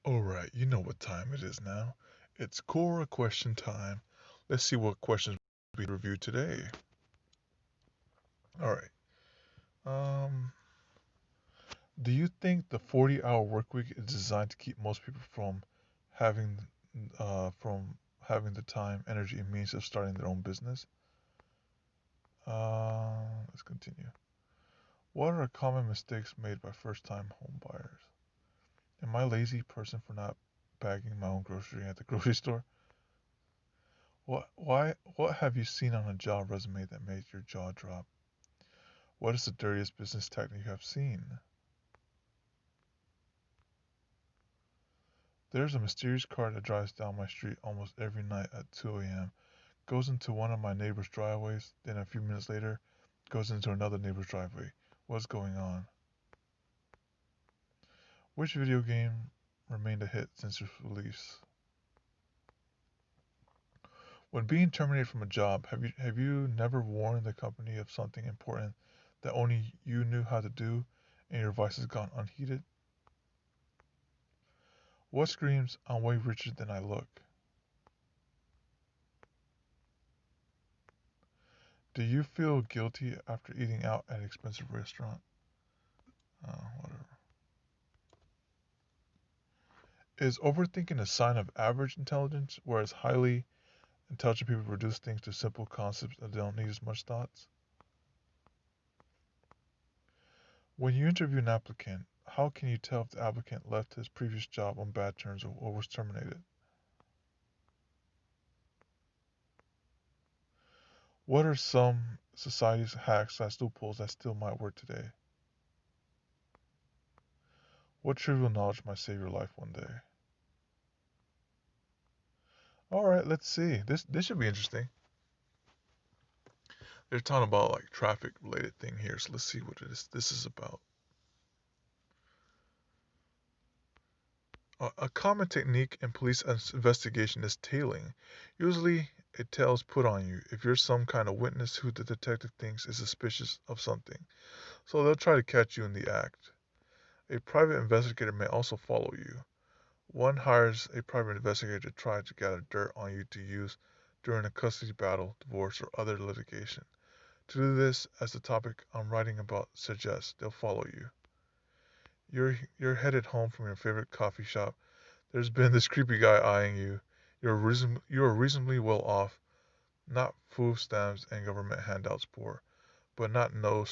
Alright, you know what time it is now. It's Quora question time. Let's see what questions we review today. Alright. Um, do you think the 40-hour work week is designed to keep most people having from having the time, energy, and means of starting their own business? Let's continue. What are common mistakes made by first-time home buyers? Am I a lazy person for not bagging my own grocery at the grocery store? What have you seen on a job resume that made your jaw drop? What is the dirtiest business technique you have seen? There's a mysterious car that drives down my street almost every night at 2 a.m., goes into one of my neighbor's driveways, then a few minutes later goes into another neighbor's driveway. What's going on? Which video game remained a hit since its release? When being terminated from a job, have you never warned the company of something important that only you knew how to do and your advice has gone unheeded? What screams, I'm way richer than I look? Do you feel guilty after eating out at an expensive restaurant? Whatever. Is overthinking a sign of average intelligence, whereas highly intelligent people reduce things to simple concepts that don't need as much thoughts? When you interview an applicant, how can you tell if the applicant left his previous job on bad terms or was terminated? What are some society's hacks / loopholes that still might work today? What trivial knowledge might save your life one day? All right, let's see. This should be interesting. They're talking about like traffic related thing here, so let's see what this is about. A common technique in police investigation is tailing. Usually, a tail is put on you if you're some kind of witness who the detective thinks is suspicious of something. So they'll try to catch you in the act. A private investigator may also follow you. One hires a private investigator to try to gather dirt on you to use during a custody battle, divorce, or other litigation. To do this, as the topic I'm writing about suggests, they'll follow you. You're headed home from your favorite coffee shop. There's been this creepy guy eyeing you. You're reasonably well off, not food stamps and government handouts poor, but not no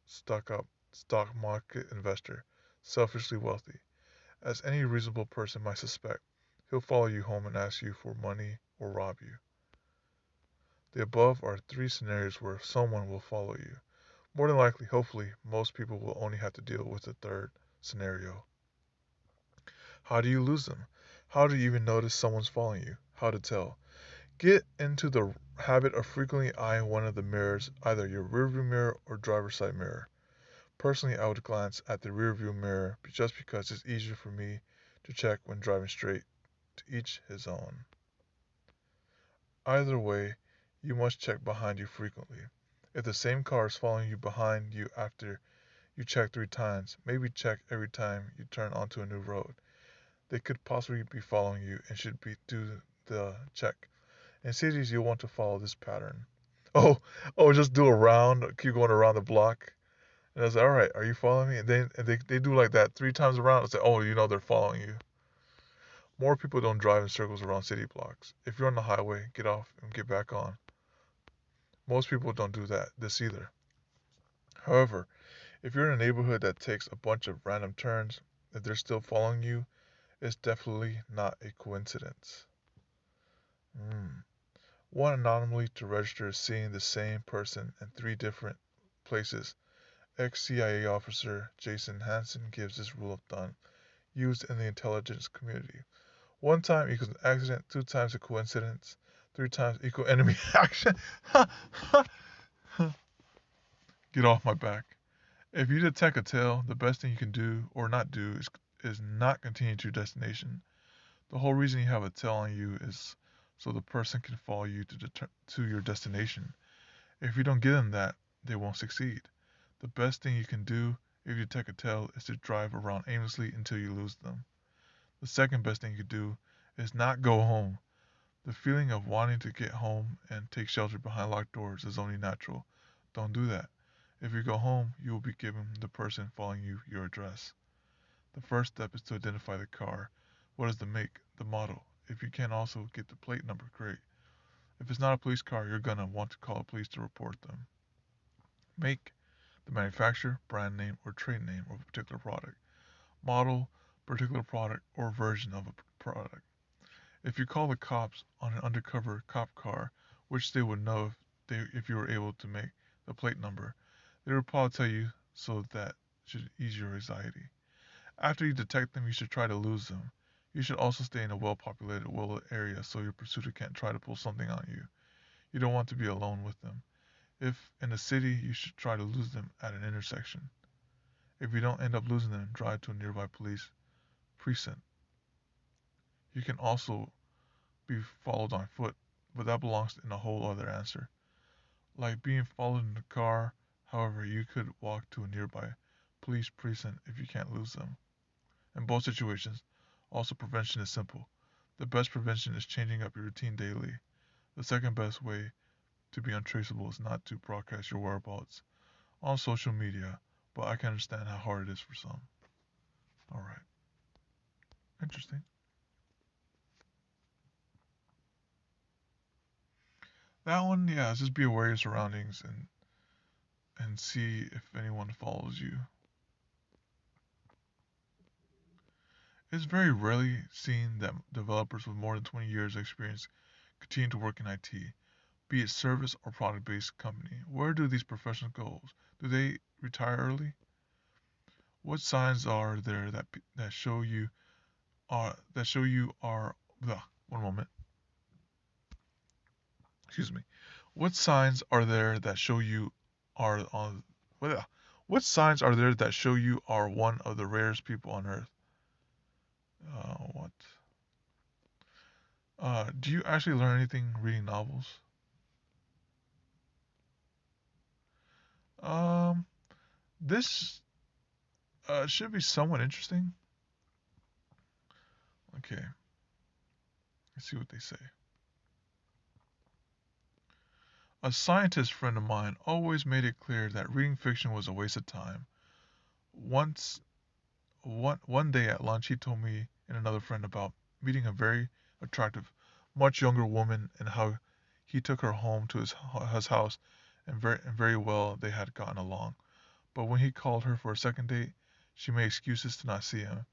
stuck up stock market investor, selfishly wealthy. As any reasonable person might suspect, he'll follow you home and ask you for money or rob you. The above are three scenarios where someone will follow you. More than likely, hopefully, most people will only have to deal with the third scenario. How do you lose them? How do you even notice someone's following you? How to tell? Get into the habit of frequently eyeing one of the mirrors, either your rearview mirror or driver's side mirror. Personally, I would glance at the rearview mirror just because it's easier for me to check when driving straight. To each his own. Either way, you must check behind you frequently. If the same car is following you behind you after you check 3 times, maybe check every time you turn onto a new road. They could possibly be following you and should do the check. In cities, you'll want to follow this pattern. Oh, just do a round, keep going around the block. And I was like, all right, are you following me? And they do like that 3 times around. It's like, oh, they're following you. More people don't drive in circles around city blocks. If you're on the highway, get off and get back on. Most people don't do this either. However, if you're in a neighborhood that takes a bunch of random turns, if they're still following you, it's definitely not a coincidence. One anomaly to register is seeing the same person in 3 different places. Ex-CIA officer Jason Hansen gives this rule of thumb, used in the intelligence community. 1 time equals an accident, 2 times a coincidence, 3 times equal enemy action. Get off my back. If you detect a tail, the best thing you can do or not do is not continue to your destination. The whole reason you have a tail on you is so the person can follow you to your destination. If you don't give them that, they won't succeed. The best thing you can do if you detect a tail is to drive around aimlessly until you lose them. The second best thing you could do is not go home. The feeling of wanting to get home and take shelter behind locked doors is only natural. Don't do that. If you go home, you will be giving the person following you your address. The first step is to identify the car. What is the make, the model? If you can also get the plate number, great. If it's not a police car, you're gonna want to call the police to report them. Make, the manufacturer, brand name, or trade name of a particular product. Model, particular product, or version of a product. If you call the cops on an undercover cop car, which they would know if you were able to make the plate number, they would probably tell you so that should ease your anxiety. After you detect them, you should try to lose them. You should also stay in a well-populated, well area so your pursuer can't try to pull something on you. You don't want to be alone with them. If in a city, you should try to lose them at an intersection. If you don't end up losing them, drive to a nearby police precinct. You can also be followed on foot, but that belongs in a whole other answer. Like being followed in a car, however, you could walk to a nearby police precinct if you can't lose them. In both situations, also prevention is simple. The best prevention is changing up your routine daily. The second best way to be untraceable is not to broadcast your whereabouts on social media, but I can understand how hard it is for some. Alright, interesting. That one, yeah, just be aware of your surroundings and see if anyone follows you. It's very rarely seen that developers with more than 20 years of experience continue to work in IT, be it service or product-based company. Where do these professionals go? Do they retire early? What signs are there that show you are one moment. Excuse me. What signs are there that show you are on blah, what signs are there that show you are one of the rarest people on earth? What? Do you actually learn anything reading novels? Um, this should be somewhat interesting. Okay, let's see what they say. A scientist friend of mine always made it clear that reading fiction was a waste of time. Once, one day at lunch, he told me and another friend about meeting a very attractive, much younger woman and how he took her home to his house and very well they had gotten along. But when he called her for a second date, she made excuses to not see him.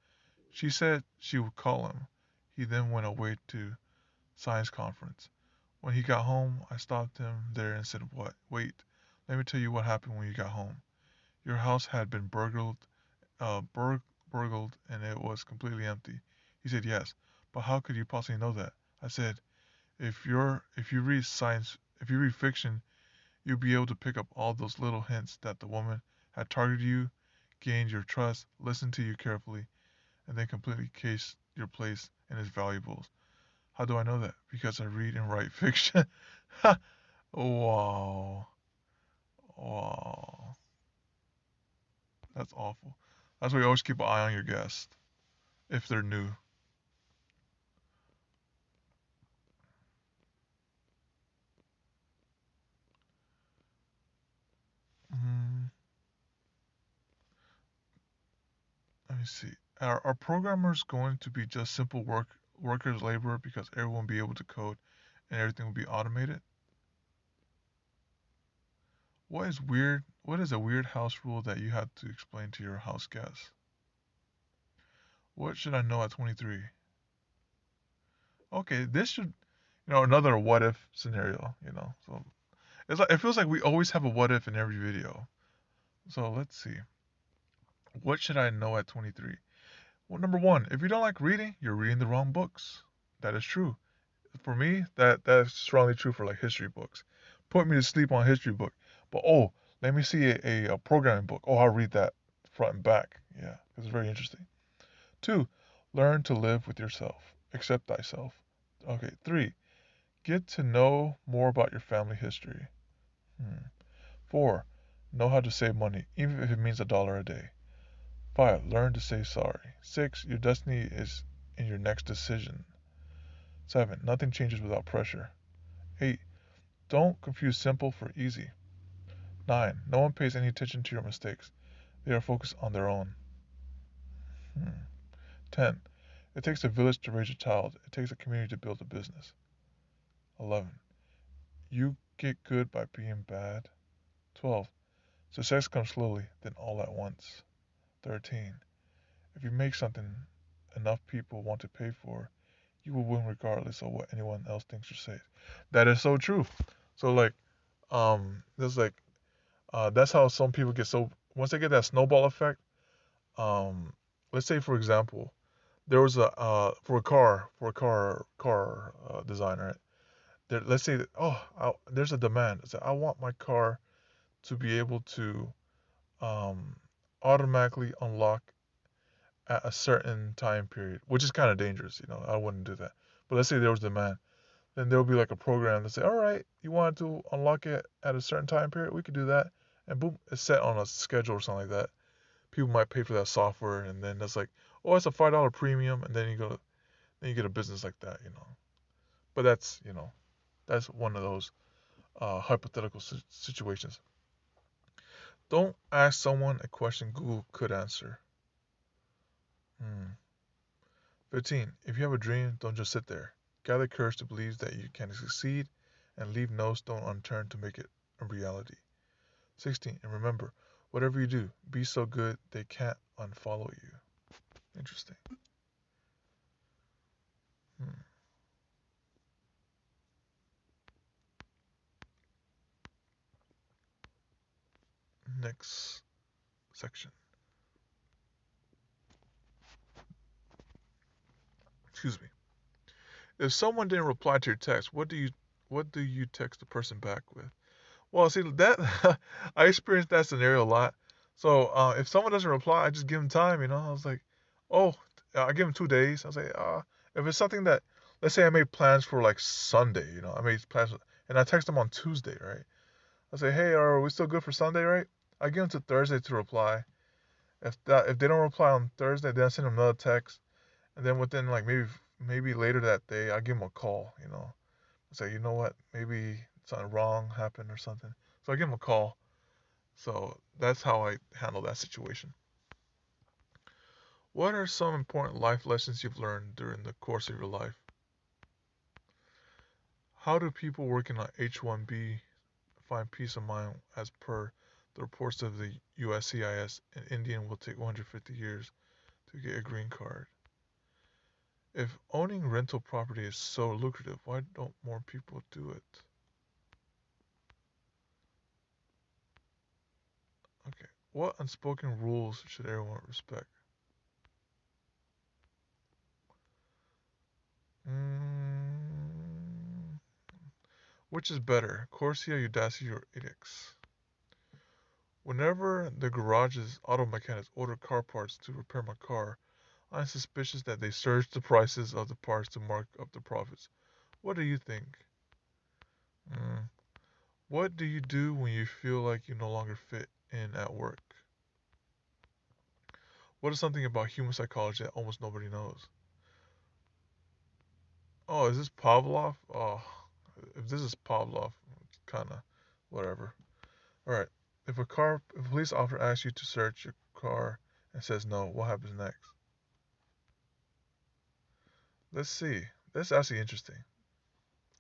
She said she would call him. He then went away to science conference. When he got home, I stopped him there and said, "What? Wait. Let me tell you what happened when you got home. Your house had been uh, bur- burgled, and it was completely empty." He said, "Yes, but how could you possibly know that?" I said, if you read fiction, you'll be able to pick up all those little hints that the woman had targeted you, gained your trust, listened to you carefully, and then completely cased your place in his valuables. How do I know that? Because I read and write fiction. Wow. Wow. That's awful. That's why you always keep an eye on your guests if they're new. Mm, let me see. Are programmers going to be just simple workers labor because everyone will be able to code and everything will be automated? What is a weird house rule that you have to explain to your house guests? What should I know at 23? Okay, this should, another what if scenario, So it feels like we always have a what if in every video. So let's see. What should I know at 23? Well, number one, if you don't like reading, you're reading the wrong books. That is true. For me, that is strongly true for like history books. Put me to sleep on a history book. But let me see a programming book. Oh, I'll read that front and back. Yeah, it's very interesting. Two, learn to live with yourself. Accept thyself. Okay. Three, get to know more about your family history. Hmm. Four, know how to save money, even if it means $1 a day. Five, learn to say sorry. Six, your destiny is in your next decision. 7. Nothing changes without pressure. 8. Don't confuse simple for easy. 9. No one pays any attention to your mistakes. They are focused on their own. 10. It takes a village to raise a child. It takes a community to build a business. 11. You get good by being bad. 12. Success comes slowly, then all at once. 13. If you make something enough people want to pay for, you will win regardless of what anyone else thinks or says. That is so true. So like, there's like, that's how some people get so once they get that snowball effect. Um, let's say for example, there was a for a car designer. Right? Let's say that there's a demand. It's like, I want my car to be able to um, automatically unlock at a certain time period, which is kind of dangerous. I wouldn't do that. But let's say there was demand, then there'll be like a program that say, all right, you want to unlock it at a certain time period, we could do that, and boom, it's set on a schedule or something like that. People might pay for that software, and then that's like, oh, it's a $5 premium, and then you get a business like that. But that's one of those hypothetical situations. Don't ask someone a question Google could answer. Hmm. 15. If you have a dream, don't just sit there. Gather courage to believe that you can succeed and leave no stone unturned to make it a reality. 16. And remember, whatever you do, be so good they can't unfollow you. Interesting. Hmm. Next section. Excuse me. If someone didn't reply to your text, what do you text the person back with? Well, see that I experienced that scenario a lot. So if someone doesn't reply, I just give them time. I was like, oh, I give them 2 days. I was like, if it's something that, let's say I made plans for like Sunday. I made plans, and I text them on Tuesday, right? I say, hey, are we still good for Sunday, right? I give them to Thursday to reply. If they don't reply on Thursday, then I send them another text, and then within like maybe later that day, I give them a call. I say, you know what, maybe something wrong happened or something. So I give them a call. So that's how I handle that situation. What are some important life lessons you've learned during the course of your life? How do people working on H-1B find peace of mind as per the reports of the USCIS? An Indian will take 150 years to get a green card. If owning rental property is so lucrative, why don't more people do it? Okay. What unspoken rules should everyone respect? Mm, which is better, Corsia, Udacity, or edX? Whenever the garage's auto mechanics order car parts to repair my car, I'm suspicious that they surge the prices of the parts to mark up the profits. What do you think? Mm. What do you do when you feel like you no longer fit in at work? What is something about human psychology that almost nobody knows? Oh, is this Pavlov? Oh, if this is Pavlov, it's kind of whatever. All right. If a police officer asks you to search your car and says no, what happens next? Let's see. That's actually interesting.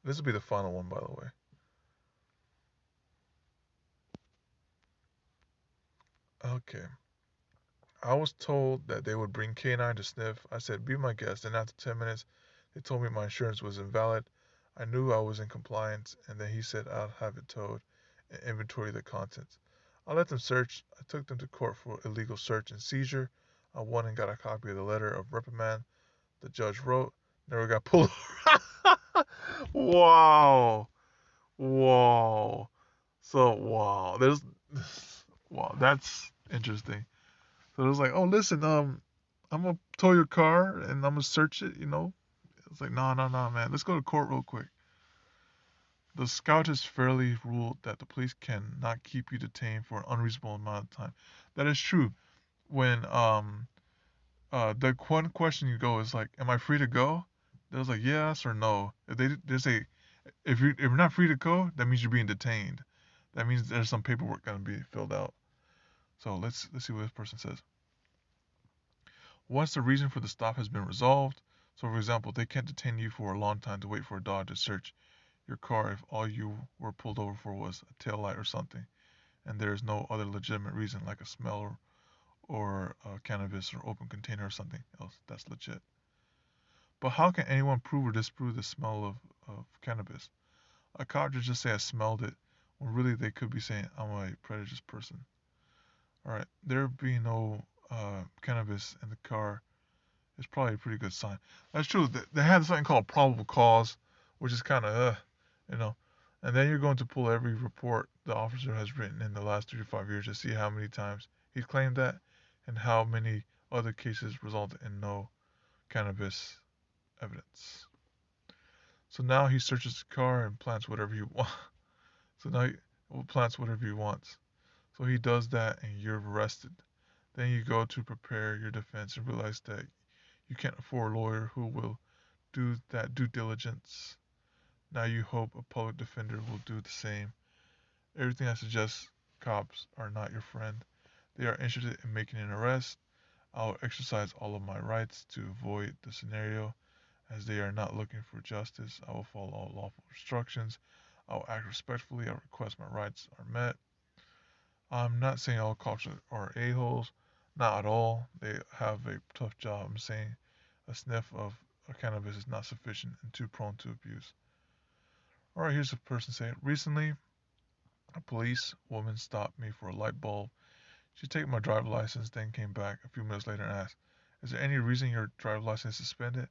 This will be the final one, by the way. Okay. I was told that they would bring K9 to sniff. I said, be my guest. And after 10 minutes, they told me my insurance was invalid. I knew I was in compliance, and then he said I'll have it towed and inventory the contents. I let them search. I took them to court for illegal search and seizure. I won and got a copy of the letter of reprimand the judge wrote. Never got pulled over. Wow. Wow. So, wow. Wow, that's interesting. So it was like, oh, listen, I'm gonna tow your car and I'm gonna search it. It's like, no, no, no, man. Let's go to court real quick. The scout has fairly ruled that the police cannot keep you detained for an unreasonable amount of time. That is true. When the one question you go is like, am I free to go? There's like yes or no. If they say if you're not free to go, that means you're being detained. That means there's some paperwork gonna be filled out. So let's see what this person says. Once the reason for the stop has been resolved, so for example, they can't detain you for a long time to wait for a dog to search your car if all you were pulled over for was a tail light or something, and there is no other legitimate reason like a smell or cannabis or open container or something else. That's legit. But how can anyone prove or disprove the smell of cannabis? A cop just say I smelled it, when really they could be saying I'm a prejudiced person. Alright, there being no cannabis in the car is probably a pretty good sign. That's true. They have something called probable cause, which is kind of, you know. And then you're going to pull every report the officer has written in the last 3 to 5 years to see how many times he claimed that and how many other cases resulted in no cannabis evidence. So now he searches the car and plants whatever he wants. So now he plants whatever he wants. So he does that and you're arrested. Then you go to prepare your defense and realize that you can't afford a lawyer who will do that due diligence. Now you hope a public defender will do the same. Everything I suggest cops are not your friend. They are interested in making an arrest. I'll exercise all of my rights to avoid the scenario. As they are not looking for justice, I will follow all lawful instructions. I will act respectfully. I request my rights are met. I'm not saying all cops are a-holes. Not at all. They have a tough job. I'm saying a sniff of cannabis is not sufficient and too prone to abuse. Alright, here's a person saying, recently, a police woman stopped me for a light bulb. She took my driver's license, then came back a few minutes later and asked, is there any reason your driver's license is suspended?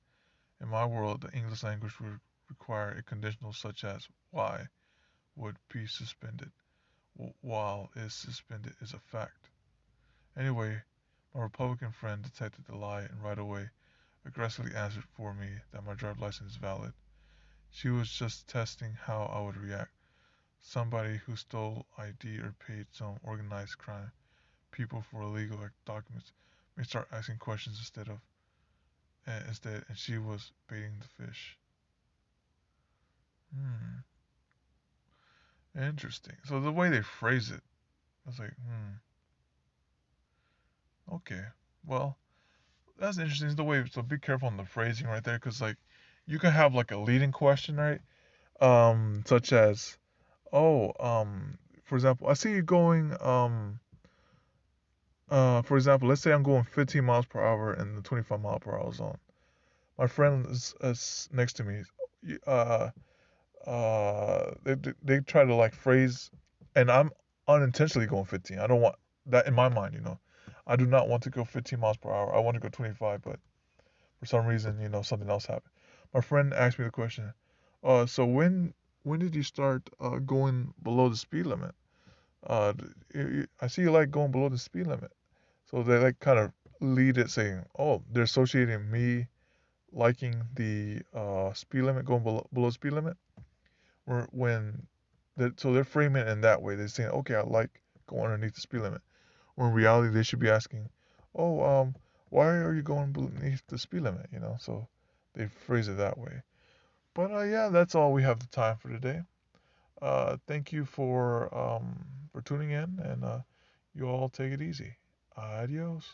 In my world, the English language would require a conditional such as why would be suspended, while is suspended is a fact. Anyway, my Republican friend detected the lie and right away aggressively answered for me that my driver's license is valid. She was just testing how I would react. Somebody who stole ID or paid some organized crime, people for illegal documents, may start asking questions instead, and she was baiting the fish. Hmm, interesting. So the way they phrase it, I was like, okay, well, that's interesting. It's the way, so be careful on the phrasing right there, because like, you can have like a leading question, right? Such as, oh, for example, I see you going, for example, let's say I'm going 15 miles per hour in the 25-mile-per-hour zone. My friend is next to me. Uh, they try to like phrase, and I'm unintentionally going 15. I don't want that in my mind, you know. I do not want to go 15 miles per hour. I want to go 25, but for some reason, you know, something else happened. My friend asked me the question, so when did you start going below the speed limit? Uh, I see you like going below the speed limit. So they like kind of lead it saying, oh, they're associating me liking the speed limit, going below speed limit. Or when so they're framing it in that way. They're saying, okay, I like going underneath the speed limit. When in reality, they should be asking, oh, why are you going beneath the speed limit? You know, so they phrase it that way. But yeah, that's all we have the time for today. Thank you for tuning in, and you all take it easy. Adios.